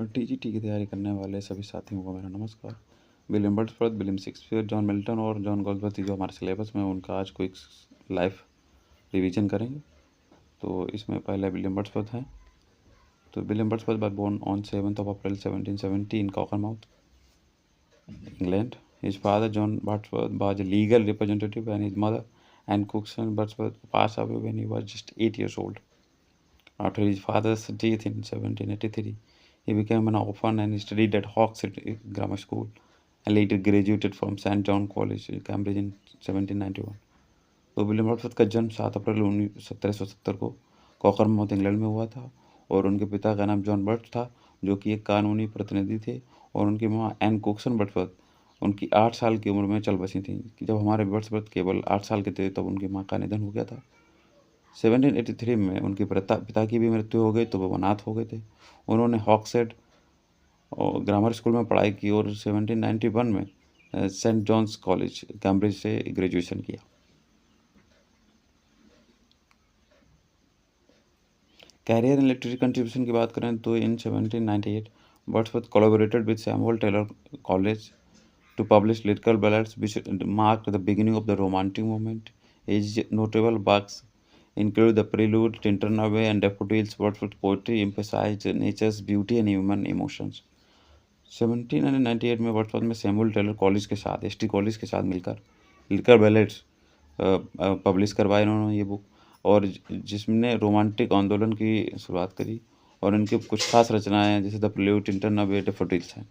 TGT की तैयारी करने वाले सभी साथियों को मेरा नमस्कार। William Wordsworth, William Shakespeare, John Milton और जॉन गॉल्सवर्थ जो हमारे सिलेबस में, उनका आज क्विक लाइफ रिवीजन करेंगे। तो इसमें पहले विलियम वर्ड्सवर्थ हैं। तो William Wordsworth was born on 7th of April 1770 in Cockermouth, England. His father John Wordsworth was a legal representative and his mother Anne Cookson Wordsworth passed away when he was just 8 years old. After his father's death in 1783, he became an orphan and studied at Hawkshead Grammar School and later graduated from St. John College, Cambridge in 1791. तो William Wordsworth का जन्म 7 अप्रैल 1770 को कॉकरमाउथ England में हुआ था और उनके पिता का नाम जॉन बर्ड्स था, जो कि एक कानूनी प्रतिनिधि थे, और उनकी माँ एन कोक्सन वर्ड्सवर्थ उनकी 8 साल की उम्र में चल बसी थी। जब हमारे वर्ड्सवर्थ केवल 8 साल के थे तब उनकी माँ का निधन हो गया था। 1783 में उनके पिता की भी मृत्यु हो गई तो वो अनाथ हो गए थे। उन्होंने हॉक्सेड ग्रामर स्कूल में पढ़ाई की और 1791 में सेंट जॉन्स कॉलेज कैम्ब्रिज से ग्रेजुएशन किया। कैरियर एंड लिटरेरी कंट्रीब्यूशन की बात करें तो in 1798 Wordsworth collaborated with Samuel Taylor Coleridge to publish lyrical ballads which marked the beginning of the Romantic movement. His notable works include the Prelude, Tintern Away, and Daffodils. Wordsworth's poetry emphasized nature's beauty and human emotions. 1798 में Wordsworth में Samuel Taylor college के साथ, ST college के साथ मिलकर lyrical ballads publish करवाए इन्होंने ये बुक, और जिसने रोमांटिक आंदोलन की शुरुआत करी। और इनकी कुछ खास रचनाएं जैसे the prelude, Tintern away, daffodils हैं,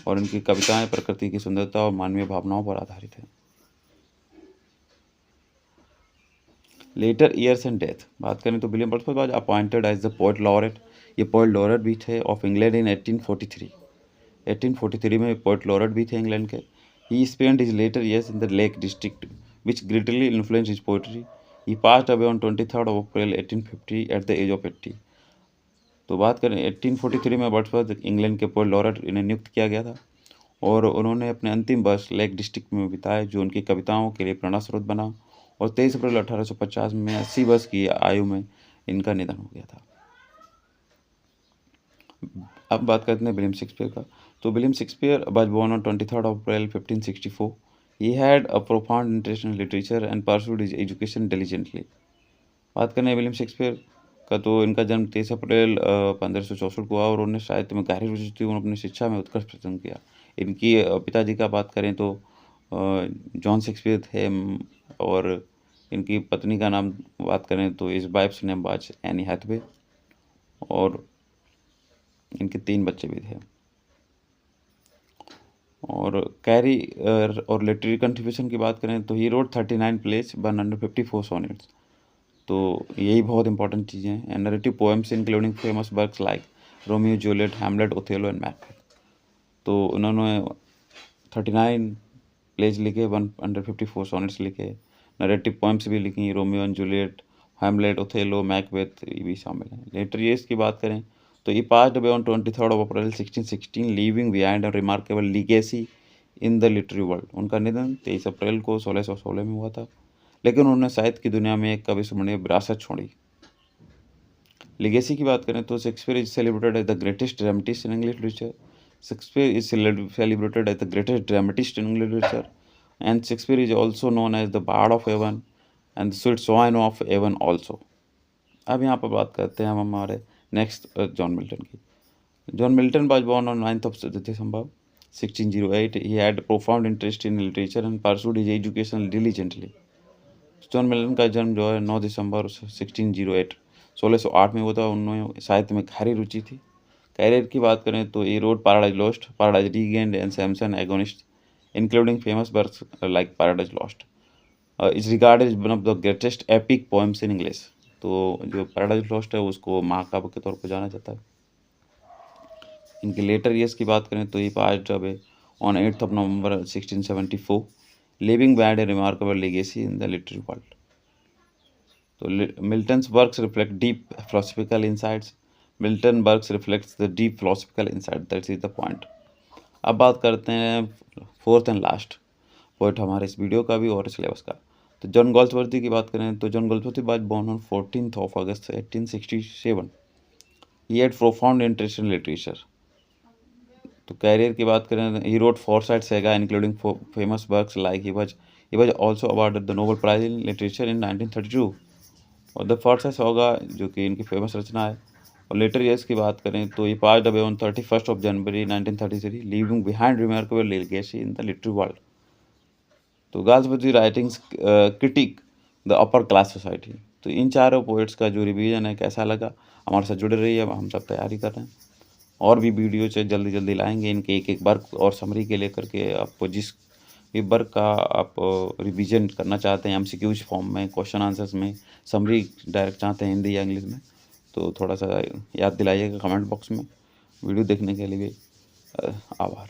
और इनकी कविताएं प्रकृति की सुंदरता और मानवीय भावनाओं पर आधारित हैं। लेटर ईयर्स एंड डेथ बात करें तो William Wordsworth was appointed as the poet laureate. ये पोएट लॉरेट भी थे ऑफ इंग्लैंड इन 1843 में पोएट लॉरेट भी थे इंग्लैंड के। He spent his later years in the Lake District which greatly influenced his poetry. He passed away on 23rd of April 1850 at the age of 80। तो बात करें 1843 में Wordsworth England के poet laureate इन्हें नियुक्त किया गया था और उन्होंने अपने अंतिम वर्ष लेक डिस्ट्रिक्ट में बिताए, जो उनकी कविताओं के लिए प्रेरणा स्रोत बना। और 23 अप्रैल 1850 में 80 वर्ष की आयु में इनका निधन हो गया था। अब बात करते हैं विलियम शेक्सपियर का। तो William Shakespeare was born on 23rd of April 1564. He had a profound interest in literature and pursued his education diligently. बात करें विलियम शेक्सपियर का तो इनका जन्म 23 अप्रैल 1564 को हुआ और उन्हें साहित्य में गहरी रुचि थी। उन्होंने अपनी शिक्षा में उत्कृष्ट प्रदर्शन किया। इनकी पिताजी का बात करें तो जॉन शेक्सपियर थे, और इनकी पत्नी का नाम बात करें तो his wife's name was Anne Hathaway, और इनके 3 बच्चे भी थे। और कैरियर और लिटरेरी कंट्रीब्यूशन की बात करें तो ही रोट 39 प्लेस 154 सोनेट्स। तो यही बहुत इंपॉर्टेंट चीज़ें हैं। And narrative poems including famous works like Romeo Juliet, Hamlet, Othello and Macbeth. तो उन्होंने 39 प्लेज लिखे, 154 सोनेट्स लिखे, नरेटिव पोएम्स भी लिखी, Romeo and Juliet, Hamlet, Othello, Macbeth ये भी शामिल हैं। लेटर ईयर्स की बात करें तो ही passed away on 23rd of April 1616 leaving behind a remarkable legacy in the literary world. उनका निधन 23 अप्रैल को 1616 में हुआ था, लेकिन उन्होंने साहित्य की दुनिया में एक अविस्मरणीय विरासत छोड़ी। लीगेसी की बात करें तो Shakespeare is celebrated as the greatest dramatist in English literature. Shakespeare is celebrated as the greatest dramatist in English literature, and Shakespeare is also known as the bard of Avon and the sweet swan of Avon also. अब यहाँ पर बात करते हैं हम हमारे next John Milton की। John Milton was born on 9th of December 1608. He had a profound interest in literature and pursued his education diligently. John Milton का जन्म जो है 9 दिसंबर 1608 में हुआ था। उन्होंने साहित्य में गहरी रुचि थी। कैरियर की बात करें तो he wrote Paradise Lost, Paradise Regained and Samson Agonistes including famous works like Paradise Lost. Is regarded as one of the greatest epic poems in English. तो जो पैराडाइज लॉस्ट है उसको महाकाव्य के तौर पर जाना जाता है। इनके लेटर ईयर्स की बात करें तो ही passed away on 8th of November 1674, leaving behind a remarkable legacy in the literary world. तो Milton's works reflect deep philosophical insights. Milton works reflects the deep philosophical insight, that is the point. अब बात करते हैं fourth and last point हमारे इस video का भी और सिलेबस का। तो जॉन गॉल्सवर्दी की बात करें तो John Galsworthy was born on 14th of August 1867. He had profound interest in literature. तो कैरियर की बात करें, he wrote Forsyte Saga including famous works like he was also awarded the Nobel Prize in literature in 1932। और the Forsyte saga जो कि इनकी famous रचना है। और लेटर ईयर्स की बात करें तो ही passed away on 31st of January 1933, leaving behind remarkable legacy in the literary world. तो Galsworthy writings critic the upper class society. तो इन चारों पोइट्स का जो रिवीजन है कैसा लगा, हमारे साथ जुड़े रहिए, हम सब तैयारी कर रहे हैं। और भी वीडियो से जल्दी जल्दी लाएंगे इनके एक एक वर्क और समरी के लेकर के। आपको जिस भी वर्क का आप रिवीजन करना चाहते हैं एमसीक्यूज फॉर्म में, क्वेश्चन आंसर्स में, समरी डायरेक्ट चाहते हैं हिंदी या इंग्लिश में, तो थोड़ा सा याद दिलाइएगा कमेंट बॉक्स में। वीडियो देखने के लिए आभार।